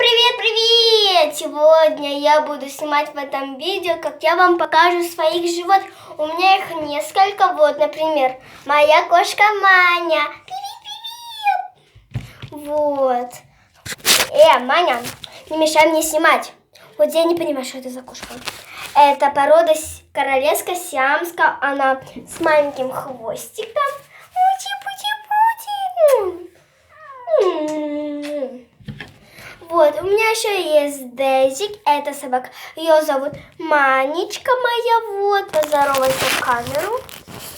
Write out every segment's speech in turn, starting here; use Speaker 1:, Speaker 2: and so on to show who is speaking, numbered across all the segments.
Speaker 1: Привет! Сегодня я буду снимать в этом видео, как я вам покажу своих животных. У меня их несколько. Вот, например, моя кошка Маня. Привет! Вот. Маня, не мешай мне снимать. Вот я не понимаю, что это за кошка. Это порода королевская сиамская. Она с маленьким хвостиком. Вот, у меня еще есть Дейзик, это собака. Ее зовут Манечка моя. Вот, поздоровайся в камеру.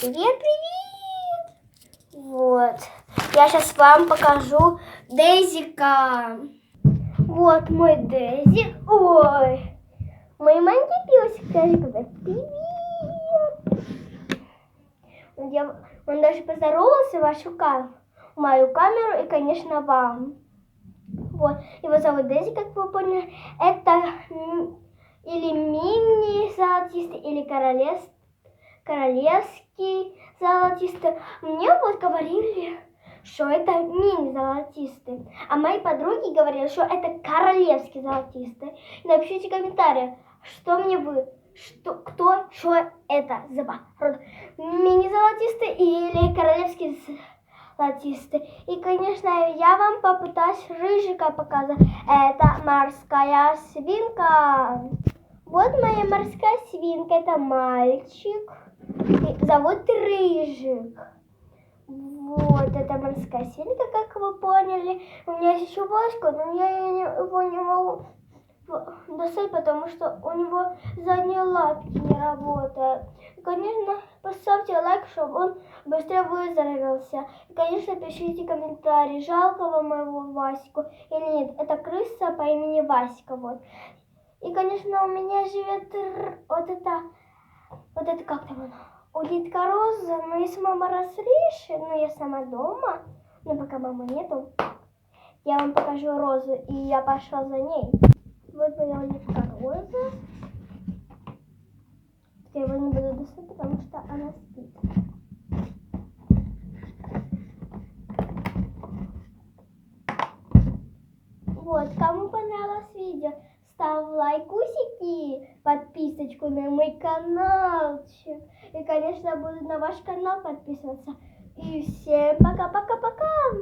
Speaker 1: Привет! Вот, я сейчас вам покажу Дейзика. Вот мой Дейзик. Ой, мой маленький песик. Привет! Он даже поздоровался в мою камеру и, конечно, вам. Вот, его зовут Дейзи, как вы поняли. Это или мини золотистый, или королевский золотистый. Мне вот говорили, что это мини золотистый. А мои подруги говорили, что это королевский золотистый. Напишите в комментариях, что это за порода. Мини золотистый или королевский золотистый. И, конечно, я вам попытаюсь рыжика показать. Это морская свинка. Вот моя морская свинка. Это мальчик. Зовут Рыжик. Вот, это морская свинка, как вы поняли. У меня есть еще Васька, но я его не могу достать, потому что у него задние лапки не работают. И, конечно, поставьте лайк, чтобы он быстрее выздоровелся. И, конечно, пишите комментарии, жалко вам моего Ваську или нет. Это крыса по имени Васька. Вот. И, конечно, у меня живет вот это как там она? Улитка Роза, но если мама разрешит, но я сама дома, но пока мамы нету, я вам покажу Розу, и я пошла за ней. Вот моя улитка Роза. Я его не буду достать, потому что она спит. Вот, кому понравилось видео, ставь лайкусики, подписочку на мой каналчик. И, конечно, буду на ваш канал подписываться. И всем пока-пока-пока!